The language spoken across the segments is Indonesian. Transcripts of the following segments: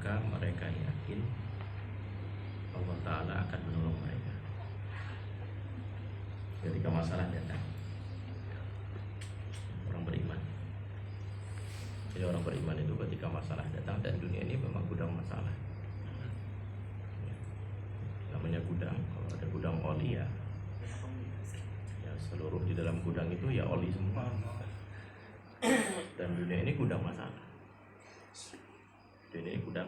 maka mereka yakin Allah Ta'ala akan menolong mereka ketika masalah datang. Orang beriman. Jadi orang beriman itu ketika masalah datang, dan dunia ini memang gudang masalah. Namanya gudang, kalau ada gudang oli ya seluruh di dalam gudang itu ya oli semua. Dan dunia ini gudang masalah. Dunia ini gudang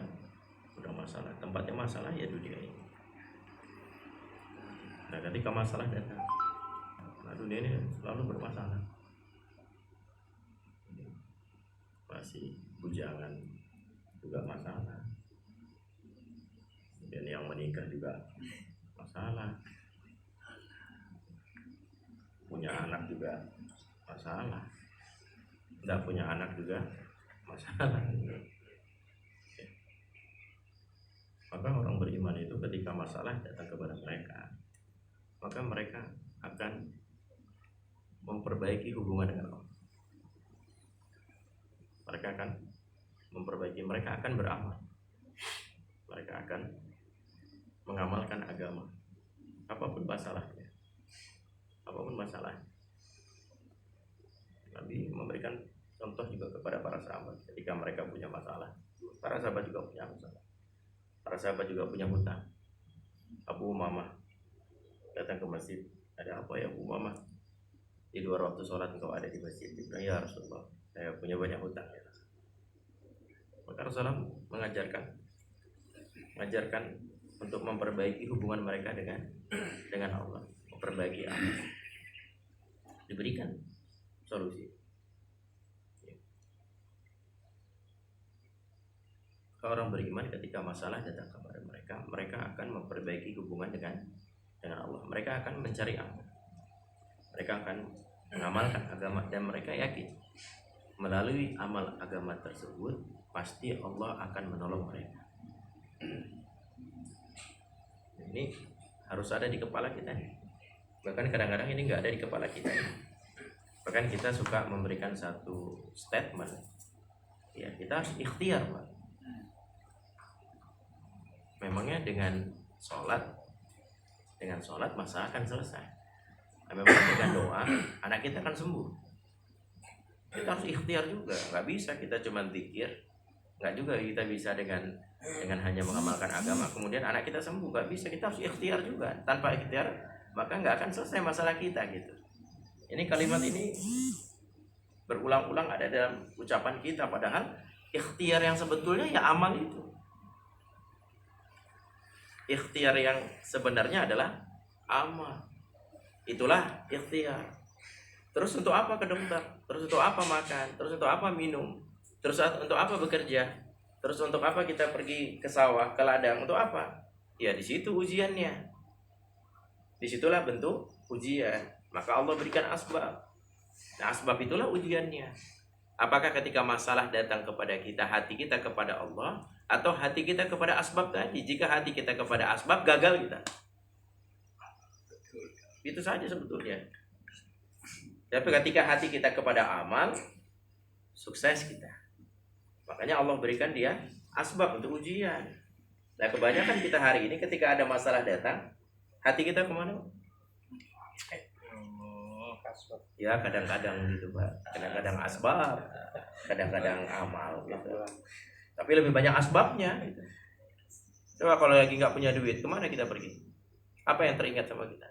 masalah. Tempatnya masalah ya dunia ini. Nah ketika masalah datang, nah dunia ini selalu bermasalah. Masih bujangan juga masalah. Dan yang menikah juga masalah. Punya anak juga masalah. Tidak punya anak juga masalah. Maka orang beriman itu ketika masalah datang kepada mereka, maka mereka akan memperbaiki hubungan dengan Allah. Mereka akan memperbaiki, mereka akan beramal, mereka akan mengamalkan agama apapun masalahnya. Apapun masalah, Nabi memberikan contoh juga kepada para sahabat ketika mereka punya masalah. Para sahabat juga punya masalah. Para sahabat juga punya hutang. Abu Umamah datang ke masjid. Ada apa ya Abu Umamah? Di 2 waktu sholat engkau ada di masjid. Dia bilang, ya Rasulullah, saya punya banyak hutang ya. Maka Rasulullah mengajarkan untuk memperbaiki hubungan mereka dengan Allah, memperbaiki amal. Diberikan solusi. Kalau orang beriman ketika masalah datang kepada mereka, mereka akan memperbaiki hubungan dengan Allah. Mereka akan mencari amal. Mereka akan mengamalkan agama, dan mereka yakin melalui amal agama tersebut pasti Allah akan menolong mereka. Ini harus ada di kepala kita. Bahkan kadang-kadang ini nggak ada di kepala kita. Bahkan kita suka memberikan satu statement, ya kita harus ikhtiar, Pak. Memangnya dengan sholat masalah akan selesai. Nah, memang dengan doa anak kita akan sembuh. Kita harus ikhtiar juga. Nggak bisa kita cuma zikir, nggak juga kita bisa dengan hanya mengamalkan agama kemudian anak kita sembuh. Nggak bisa, kita harus ikhtiar juga. Tanpa ikhtiar maka nggak akan selesai masalah kita gitu. Ini kalimat ini berulang-ulang ada dalam ucapan kita, padahal ikhtiar yang sebetulnya ya amal itu. Ikhtiar yang sebenarnya adalah amal. Itulah ikhtiar. Terus untuk apa ke dokter? Terus untuk apa makan? Terus untuk apa minum? Terus untuk apa bekerja? Terus untuk apa kita pergi ke sawah, ke ladang? Untuk apa? Ya di situ ujiannya. Disitulah bentuk ujian. Maka Allah berikan asbab. Nah asbab itulah ujiannya. Apakah ketika masalah datang kepada kita, hati kita kepada Allah, atau hati kita kepada asbab tadi? Jika hati kita kepada asbab, gagal kita. Itu saja sebetulnya. Tapi ketika hati kita kepada amal, sukses kita. Makanya Allah berikan dia asbab untuk ujian. Nah kebanyakan kita hari ini ketika ada masalah datang, hati kita kemana? Ya kadang-kadang gitu Pak. Kadang-kadang asbab, kadang-kadang amal gitu. Tapi lebih banyak asbabnya gitu. Coba kalau lagi nggak punya duit, kemana kita pergi? Apa yang teringat sama kita?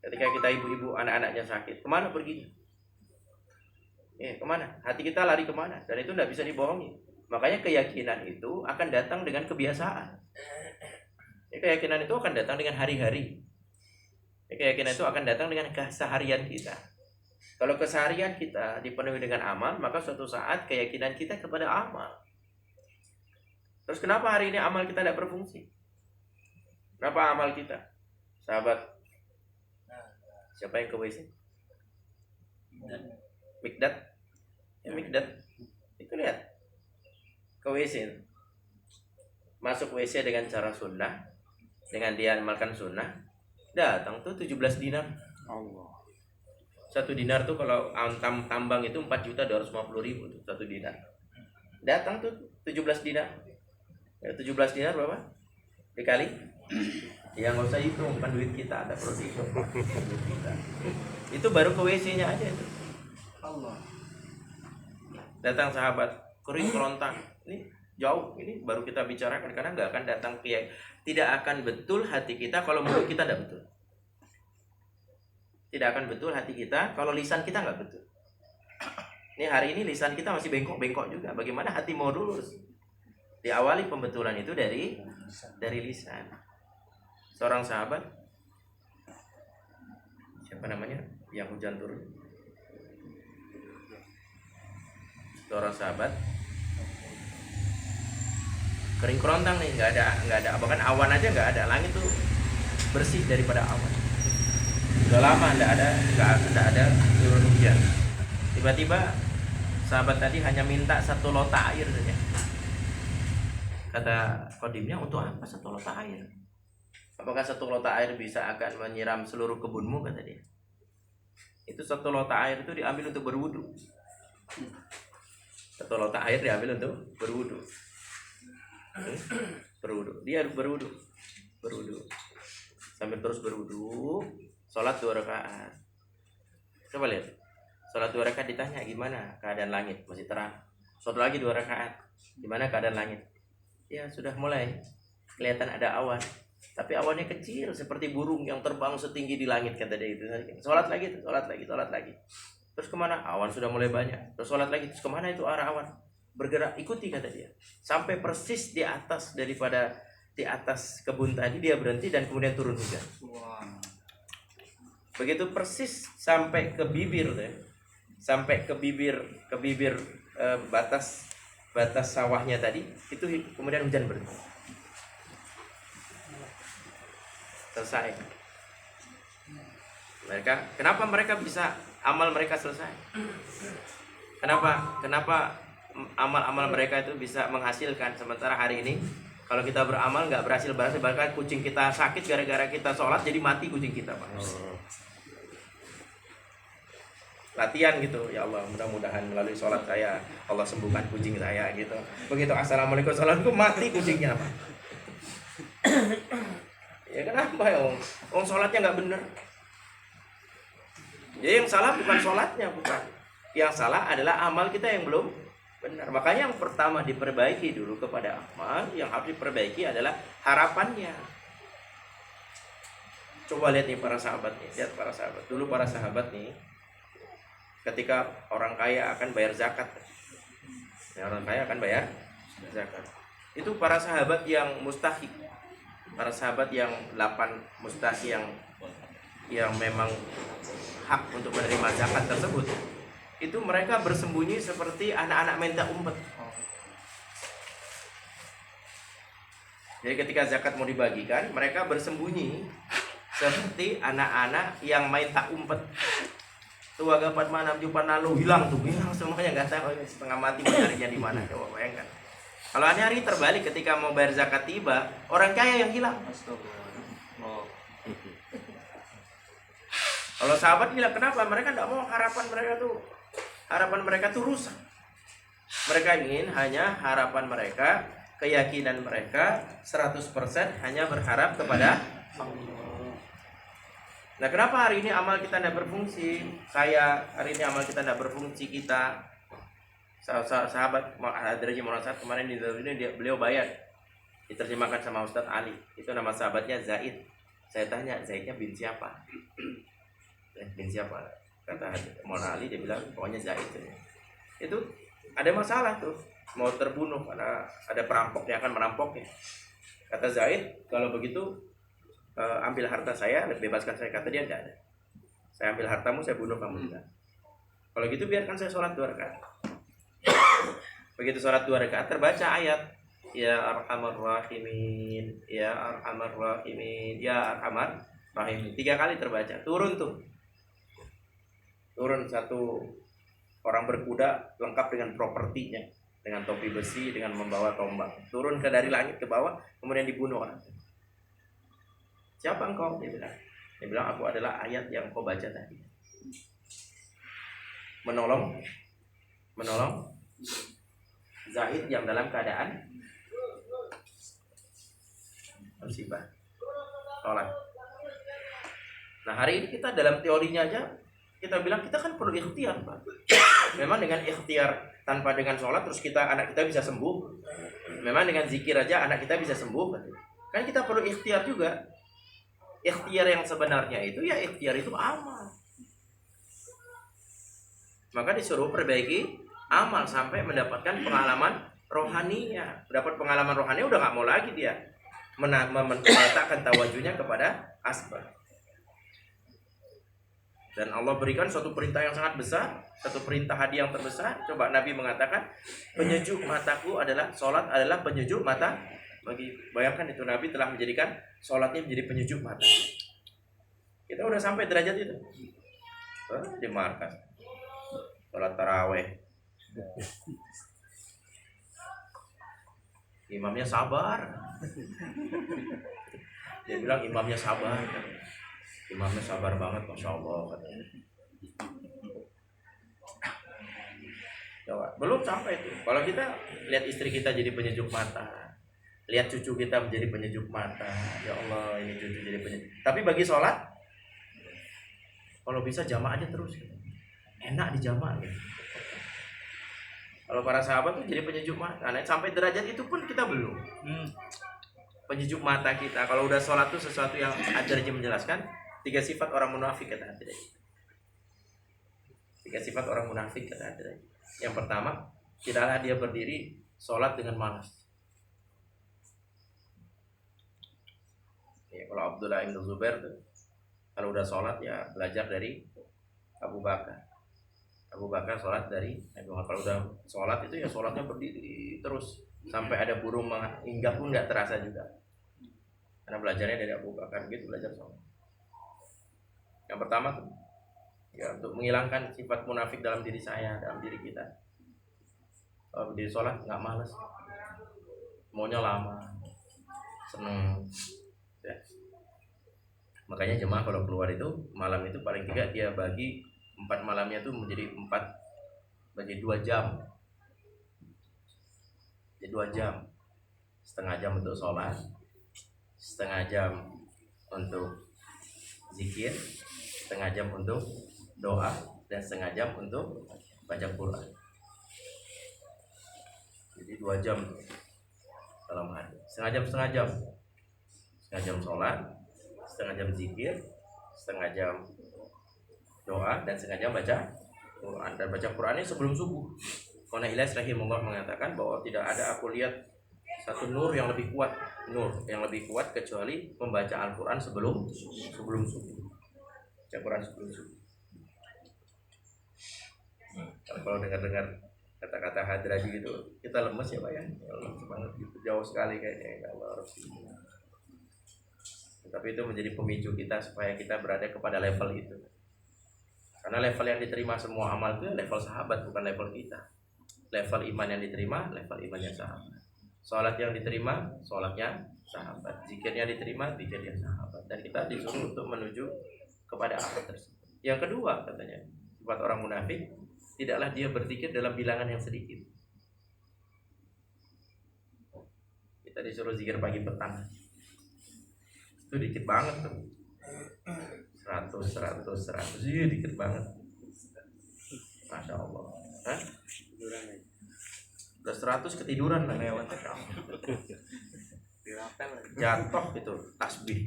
Ketika kita ibu-ibu anak-anaknya sakit, kemana perginya? Kemana? Hati kita lari kemana? Dan itu tidak bisa dibohongi. Makanya keyakinan itu akan datang dengan kebiasaan. Keyakinan itu akan datang dengan hari-hari. Keyakinan itu akan datang dengan keseharian kita. Kalau keseharian kita dipenuhi dengan amal, maka suatu saat keyakinan kita kepada amal. Terus kenapa hari ini amal kita tidak berfungsi? Kenapa amal kita? Sahabat, siapa yang ke WC? Mikdad. Ya, Mikdad. Itu lihat. Ke WC. Masuk WC dengan cara sunnah. Dengan dia makan sunnah. Datang tuh 17 dinar. Allah. 1 dinar tuh kalau tambang itu 4.250.000 tuh 1 dinar. Datang tuh 17 dinar. Ya, 17 dinar berapa? Dikali? Ya nggak usah hitung, bukan duit kita, ada perlu dihitung. Duit kita. Itu baru ke WC-nya aja itu. Allah. Datang sahabat kering kerontang. Ini jauh, ini baru kita bicarakan karena nggak akan datang kiai. Tidak akan betul hati kita kalau mulut kita tidak betul. Tidak akan betul hati kita kalau lisan kita nggak betul. Ini hari ini lisan kita masih bengkok-bengkok juga. Bagaimana hati mau lurus? Diawali pembetulan itu dari lisan. Seorang sahabat, siapa namanya, yang hujan turun. Seorang sahabat kering kerontang nih, nggak ada, bahkan awan aja nggak ada, langit tuh bersih daripada awan. Udah lama nggak ada turun hujan. Tiba-tiba sahabat tadi hanya minta 1 lota air saja. Kata kodimnya, untuk apa 1 lota air? Apakah 1 lota air bisa akan menyiram seluruh kebunmu, kata dia. Itu 1 lota air itu diambil untuk berwudu. 1 lota air diambil untuk berwudu. Berwudu. Dia berwudu. Sambil terus berwudu, sholat 2 rakaat. Coba lihat. Sholat 2 rakaat ditanya gimana keadaan langit, masih terang. Sholat lagi 2 rakaat. Gimana keadaan langit? Ya sudah mulai kelihatan ada awan. Tapi awannya kecil seperti burung yang terbang setinggi di langit, kata dia itu. Sholat lagi. Terus kemana? Awan sudah mulai banyak. Terus sholat lagi. Terus kemana itu arah awan? Bergerak, ikuti, kata dia. Sampai persis di atas kebun tadi dia berhenti dan kemudian turun hujan. Begitu persis sampai ke bibir, sampai ke bibir batas sawahnya tadi, itu kemudian hujan berhenti. Selesai. Kenapa mereka bisa amal mereka selesai? Kenapa amal-amal mereka itu bisa menghasilkan, sementara hari ini kalau kita beramal nggak berhasil, bahkan kucing kita sakit gara-gara kita sholat jadi mati kucing kita, Pak. Latihan gitu, ya Allah, mudah-mudahan melalui sholat saya Allah sembuhkan kucing saya gitu. Begitu assalamualaikum salamku mati kucingnya, Pak. Ya kenapa ya, Om sholatnya nggak bener. Jadi yang salah bukan sholatnya, bukan. Yang salah adalah amal kita yang belum benar. Makanya yang pertama diperbaiki dulu kepada amal, yang harus diperbaiki adalah harapannya. Coba lihat nih para sahabat nih, Dulu para sahabat nih, ketika orang kaya akan bayar zakat. Ya, orang kaya akan bayar zakat. Itu para sahabat yang mustahik. Para sahabat yang 8 mustahik yang memang hak untuk menerima zakat tersebut. Itu mereka bersembunyi seperti anak-anak minta umpet. Jadi ketika zakat mau dibagikan, mereka bersembunyi seperti anak-anak yang main tak umpet. Tuh agak 4 mana jumpa lalu hilang semuanya, nggak tahu, setengah mati mencarinya di mana. Coba bayangkan. Kalau hari-hari terbalik, ketika mau bayar zakat tiba, orang kaya yang hilang. Kalau sahabat hilang, kenapa? Mereka tidak mau harapan mereka tuh rusak. Mereka ingin hanya harapan mereka, keyakinan mereka 100% hanya berharap kepada Allah. Nah, kenapa hari ini amal kita tidak berfungsi? Hari ini amal kita tidak berfungsi. Kita sahabat Hadraji Monasat kemarin di ini beliau bayar, diterjemahkan sama Ustadz Ali. Itu nama sahabatnya Zaid. Saya tanya, Zaidnya bin siapa? Bin siapa? Kata Mona Ali, dia bilang pokoknya Zaid. Itu ada masalah tuh, mau terbunuh karena ada perampok yang akan merampoknya. Kata Zaid, kalau begitu ambil harta saya, bebaskan saya. Kata dia, enggak ada. Saya ambil hartamu, saya bunuh kamu. Enggak. Kalau gitu biarkan saya sholat 2 rakaat. Begitu sholat 2 rakaat terbaca ayat Ya Arhamar Rahimin, Ya Arhamar Rahimin, Ya Arhamar Rahimin. 3 kali terbaca. Turun satu orang berkuda lengkap dengan propertinya, dengan topi besi, dengan membawa tombak. Turun dari langit ke bawah, kemudian dibunuh orang. Siapa engkau? Dia bilang aku adalah ayat yang kau baca tadi. Menolong Zahid yang dalam keadaan musibah sholat. Nah hari ini kita dalam teorinya aja kita bilang kita kan perlu ikhtiar, Pak. Memang dengan ikhtiar tanpa dengan sholat terus anak kita bisa sembuh. Memang dengan zikir aja anak kita bisa sembuh. Kan kita perlu ikhtiar juga. Ikhtiar yang sebenarnya itu ya ikhtiar itu amal. Maka disuruh perbaiki amal sampai mendapatkan pengalaman rohaninya. Dapat pengalaman rohani udah nggak mau lagi dia meletakkan tawajunya kepada asbab. Dan Allah berikan suatu perintah yang sangat besar, satu perintah hadiah yang terbesar. Coba Nabi mengatakan, penyejuk mataku adalah, sholat adalah penyejuk mata. Bayangkan itu Nabi telah menjadikan sholatnya menjadi penyejuk mata. Kita udah sampai derajat itu. Di markas sholat taraweh, imamnya sabar. Dia bilang imamnya sabar. Imamnya sabar banget, Masya Allah katanya. Coba, belum sampai itu. Kalau kita lihat istri kita jadi penyejuk mata, lihat cucu kita menjadi penyejuk mata, ya Allah ini cucu jadi penyejuk. Tapi bagi sholat, kalau bisa jamaah aja terus, enak di jamaah. Kalau para sahabat tuh jadi penyejuk mata. Nah, sampai derajat itu pun kita belum. Penyejuk mata kita. Kalau udah sholat tuh sesuatu yang Ad-Darajih menjelaskan. 3 sifat orang munafik kata Ad-Darajih. 3 sifat orang munafik kata Ad-Darajih. Yang pertama, tidaklah dia berdiri sholat dengan malas. Ya, kalau Abdullah bin Zubair tuh, kalau udah sholat ya belajar dari Abu Bakar. Abu Bakar sholat dari kalau udah sholat itu ya sholatnya berdiri terus sampai ada burung hinggap pun nggak terasa juga. Karena belajarnya dari Abu Bakar gitu, belajar sholat. Yang pertama tuh ya untuk menghilangkan sifat munafik dalam diri saya, dalam diri kita. Kalau berdiri sholat nggak malas, maunya lama, seneng. Ya. Makanya jemaah kalau keluar itu malam itu paling tidak dia bagi 4 malamnya tuh menjadi 2 jam. Jadi 2 jam. Setengah jam untuk sholat, setengah jam untuk zikir, setengah jam untuk doa, dan setengah jam untuk baca Quran. Jadi 2 jam dalam hari. Setengah jam sholat, setengah jam zikir, setengah jam doa, dan setengah jam baca Quran. Dan baca Quran ini sebelum subuh. Karena Ilyas rahimahullah mengatakan bahwa tidak ada aku lihat satu nur yang lebih kuat kecuali membaca Al-Quran sebelum subuh. Baca Quran sebelum subuh. Kalau dengar kata-kata Hadraji gitu, kita lemes ya Pak ya. Lemes banget gitu, jauh sekali kayaknya. Allah Rasulullah. Tapi itu menjadi pemicu kita supaya kita berada kepada level itu. Karena level yang diterima semua amal itu level sahabat, bukan level kita. Level iman yang diterima, level imannya sahabat. Sholat yang diterima, sholatnya sahabat. Zikirnya diterima, zikirnya sahabat. Dan kita disuruh untuk menuju kepada arah tersebut. Yang kedua katanya, sifat orang munafik, tidaklah dia berzikir dalam bilangan yang sedikit. Kita disuruh zikir pagi petang. Itu dikit banget tuh. 100 iya dikit banget. Masya Allah. Hah? Udah 100 ketiduran lah lewat. Jatuh itu tasbih.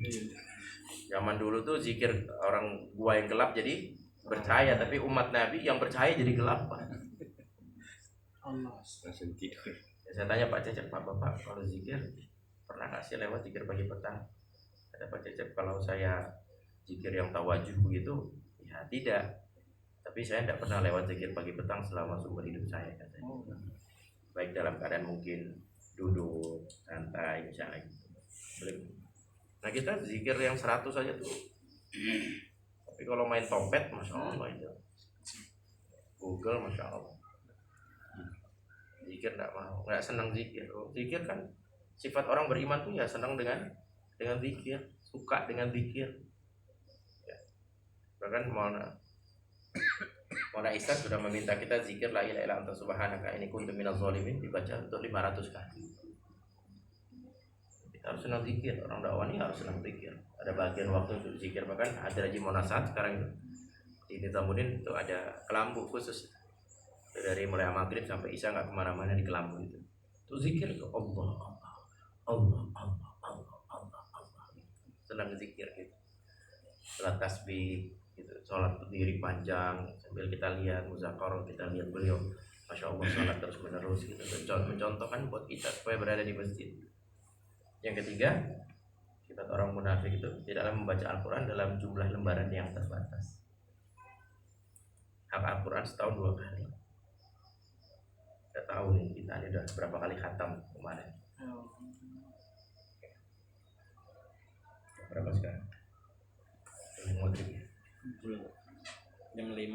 Zaman dulu tuh zikir orang gua yang gelap jadi bercahaya, tapi umat Nabi yang bercahaya jadi gelap Pak. Ya, saya tanya Pak Cecep, Pak Bapak kalau zikir pernah nggak sih lewat zikir pagi petang? Ada Pak Cecep, kalau saya zikir yang tawajuh begitu, ya tidak. Tapi saya tidak pernah lewat zikir pagi petang selama seumur hidup saya katanya. Baik dalam keadaan mungkin duduk santai misalnya. Nah kita zikir yang 100 saja tuh. Tapi kalau main topet, Masya Allah itu Google, Masya Allah. Zikir tidak mau, nggak senang zikir. Zikir kan sifat orang beriman tuh ya senang dengan zikir, suka dengan zikir. Ya. Bahkan mau Mona Isa sudah meminta kita zikir la ilaha illa anta subhanaka inni kuntu minaz zalimin dibaca untuk 500 kali. Kita harus senang zikir, orang dakwah ini harus senang zikir. Ada bagian waktu untuk zikir, bahkan ada Haji Monasat sekarang itu di Nizamuddin itu ada kelambu khusus dari mulai maghrib sampai isya nggak kemana-mana di kelambu itu. Itu zikir itu Allah Allah Allah Allah Allah Allah Allah. Senang zikir gitu. Salat tasbih gitu, sholat berdiri panjang sambil kita lihat muzakarah, kita lihat beliau, masya Allah sholat terus menerus gitu, mencontohkan buat kita supaya berada di masjid. Yang ketiga, sifat orang munafik itu tidaklah membaca Al-Quran dalam jumlah lembaran yang terbatas. Hak Al-Quran setahun 2 kali. Kita tahu nih, kita ini udah berapa kali khatam kemarin. Berapa sekarang? Jam 5.